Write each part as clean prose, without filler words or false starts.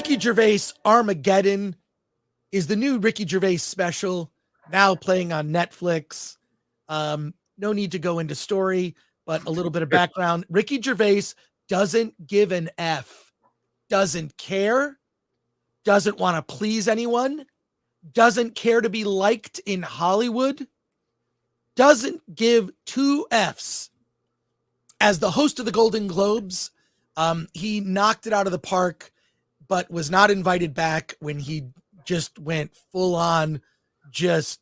Ricky Gervais Armageddon is the new Ricky Gervais special, now playing on Netflix. No need to go into story, but a little bit of background. Ricky Gervais doesn't give an F, doesn't care, doesn't want to please anyone, doesn't care to be liked in Hollywood, doesn't give two Fs. As the host of the Golden Globes, he knocked it out of the park, but was not invited back when he just went full on, just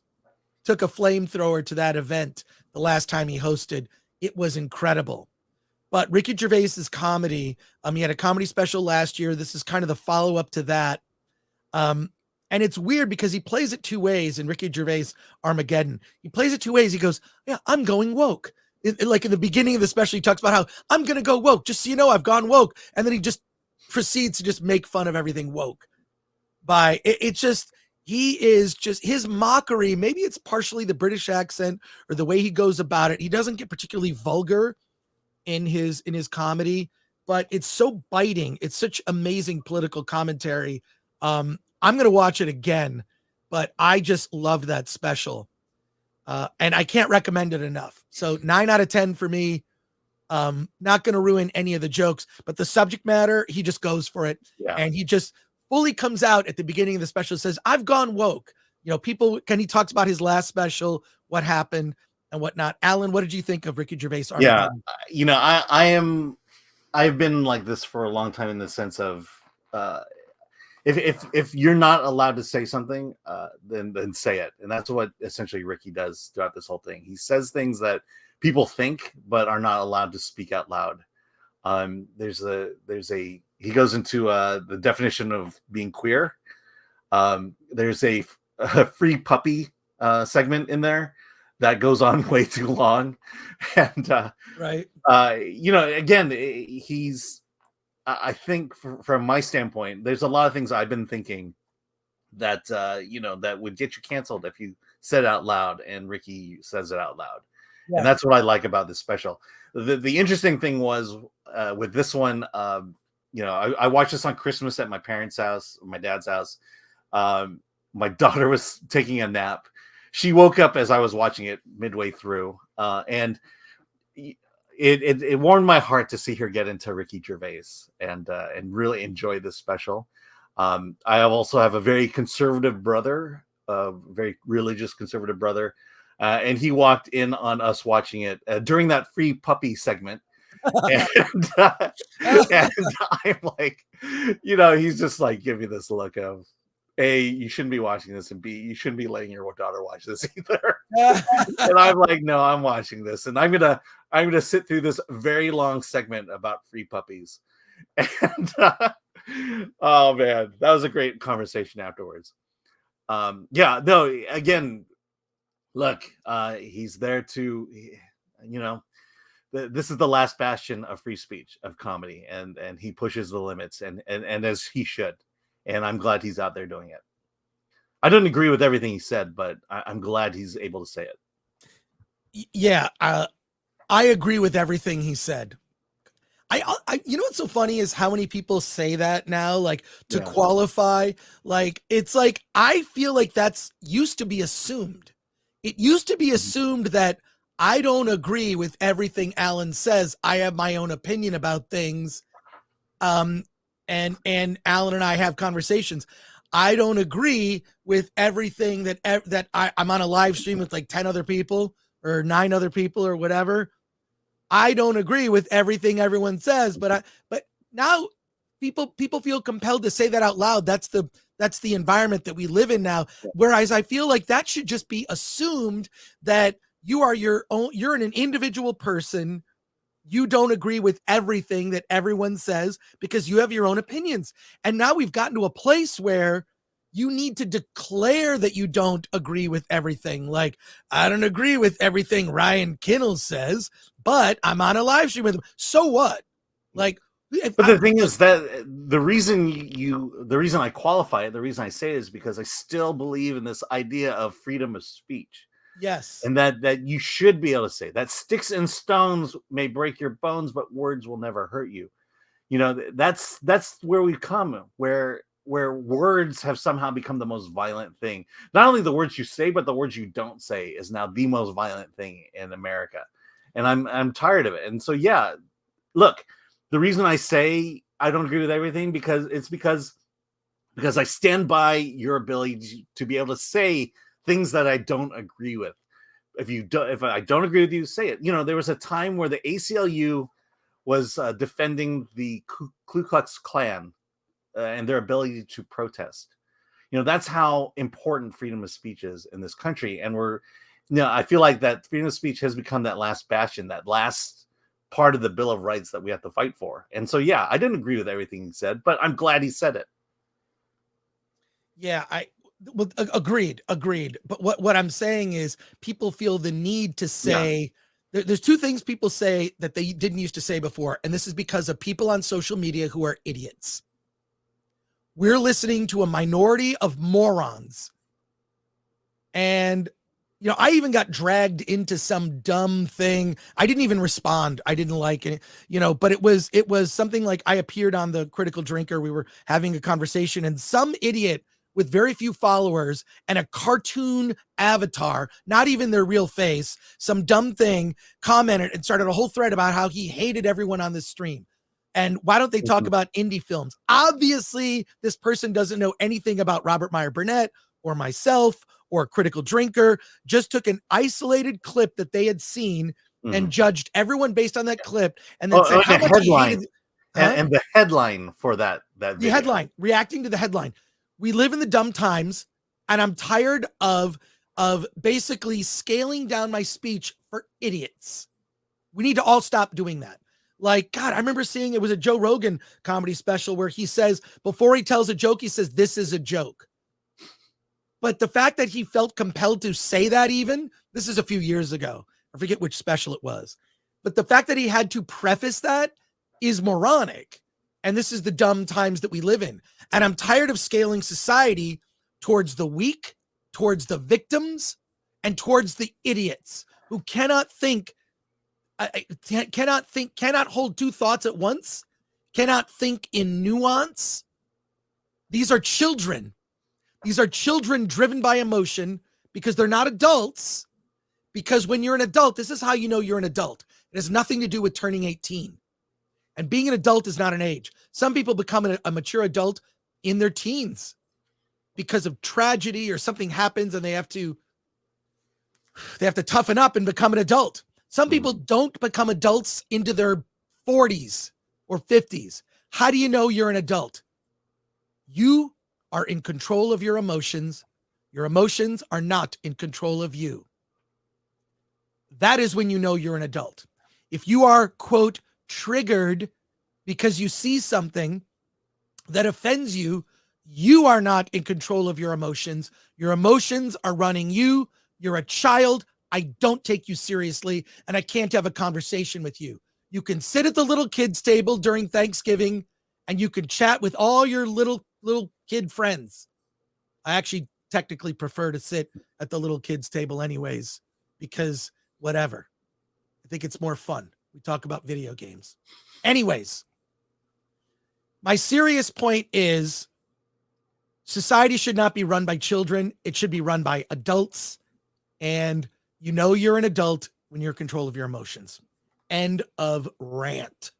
took a flamethrower to that event the last time he hosted. It was incredible. But Ricky Gervais's comedy, he had a comedy special last year. This is kind of the follow-up to that. And it's weird because he plays it two ways in Ricky Gervais Armageddon. He plays it two ways. He goes, yeah, I'm going woke. Like in the beginning of the special, he talks about how I'm going to go woke. Just so you know, I've gone woke. And then he just proceeds to just make fun of everything woke. He is just, his mockery, maybe it's partially the British accent or the way he goes about it. He doesn't get particularly vulgar in his comedy, but it's so biting. It's such amazing political commentary. I'm going to watch it again, but I just loved that special. And I can't recommend it enough. So 9 out of 10 for me. Not going to ruin any of the jokes, but the subject matter, he just goes for it. Yeah. And he just fully comes out at the beginning of the special, says, I've gone woke. You know, he talks about his last special, what happened and whatnot. Alan, what did you think of Ricky Gervais? Armageddon? Yeah. You know, I've been like this for a long time in the sense of, if you're not allowed to say something, then say it. And that's what essentially Ricky does throughout this whole thing. He says things that people think, but are not allowed to speak out loud. He goes into the definition of being queer. There's a free puppy segment in there that goes on way too long. And, right. You know, again, I think from my standpoint, there's a lot of things I've been thinking that, that would get you canceled if you said it out loud, and Ricky says it out loud. Yeah. And that's what I like about this special. The interesting thing was with this one, I watched this on Christmas at my parents' house, my dad's house. My daughter was taking a nap. She woke up as I was watching it midway through, and it warmed my heart to see her get into Ricky Gervais and really enjoy this special. I also have a very conservative brother, a very religious conservative brother. And he walked in on us watching it during that free puppy segment. And I'm like, he's just like, give me this look of, A, you shouldn't be watching this, and B, you shouldn't be letting your daughter watch this either. And I'm like, no, I'm watching this, and I'm gonna sit through this very long segment about free puppies. And oh man, that was a great conversation afterwards. Again, look, he's there to, this is the last bastion of free speech, of comedy, and he pushes the limits, and as he should. And I'm glad he's out there doing it. I don't agree with everything he said, but I'm glad he's able to say it. Yeah, I agree with everything he said. I what's so funny is how many people say that now, like to qualify. Like, it's like, I feel like that's used to be assumed. It used to be assumed that I don't agree with everything Alan says. I have my own opinion about things. And Alan and I have conversations. I don't agree with everything that I'm on a live stream with like 10 other people or 9 other people or whatever. I don't agree with everything everyone says, but now people feel compelled to say that out loud. That's the environment that we live in now. Whereas I feel like that should just be assumed that you're an individual person. You don't agree with everything that everyone says because you have your own opinions. And now we've gotten to a place where you need to declare that you don't agree with everything. Like, I don't agree with everything Ryan Kinnell says, but I'm on a live stream with him. So what? Like, but the thing is that the reason I qualify it, the reason I say it is because I still believe in this idea of freedom of speech. Yes. And that you should be able to say that sticks and stones may break your bones, but words will never hurt you. That's where we've come, where words have somehow become the most violent thing. Not only the words you say, but the words you don't say is now the most violent thing in America. And I'm tired of it. And so, yeah, look, the reason I say I don't agree with everything because I stand by your ability to be able to say things that I don't agree with. If I don't agree with you, say it. There was a time where the ACLU was defending the Ku Klux Klan and their ability to protest. That's how important freedom of speech is in this country. And I feel like that freedom of speech has become that last bastion, that last part of the Bill of Rights that we have to fight for. And so, yeah, I didn't agree with everything he said, but I'm glad he said it. Yeah, agreed. But what I'm saying is people feel the need to say, there's two things people say that they didn't used to say before. And this is because of people on social media who are idiots. We're listening to a minority of morons. And, I even got dragged into some dumb thing. I didn't even respond. I didn't like it, but it was something like I appeared on the Critical Drinker. We were having a conversation and some idiot with very few followers and a cartoon avatar, not even their real face, some dumb thing commented and started a whole thread about how he hated everyone on this stream. And why don't they talk about indie films? Obviously, this person doesn't know anything about Robert Meyer Burnett or myself or Critical Drinker, just took an isolated clip that they had seen and judged everyone based on that clip and then said how much headline. he hated. And the headline for that video. The headline, reacting to the headline. We live in the dumb times, and I'm tired of basically scaling down my speech for idiots. We need to all stop doing that. Like, God, I remember seeing, it was a Joe Rogan comedy special where he says, before he tells a joke, he says, this is a joke. But the fact that he felt compelled to say that this is a few years ago. I forget which special it was. But the fact that he had to preface that is moronic. And this is the dumb times that we live in. And I'm tired of scaling society towards the weak, towards the victims, and towards the idiots who cannot hold two thoughts at once, cannot think in nuance. These are children. These are children driven by emotion because they're not adults. Because when you're an adult, this is how you know you're an adult. It has nothing to do with turning 18. And being an adult is not an age. Some people become a mature adult in their teens because of tragedy or something happens and they have to toughen up and become an adult. Some people don't become adults into their 40s or 50s. How do you know you're an adult? You are in control of your emotions. Your emotions are not in control of you. That is when you know you're an adult. If you are, quote, triggered because you see something that offends you, you are not in control of your emotions. Your emotions are running you. You're a child. I don't take you seriously, and I can't have a conversation with you. You can sit at the little kids' table during Thanksgiving, and you can chat with all your little kid friends. I actually technically prefer to sit at the little kids' table anyways, because whatever. I think it's more fun. We talk about video games. Anyways, my serious point is society should not be run by children. It should be run by adults. And you know you're an adult when you're in control of your emotions. End of rant.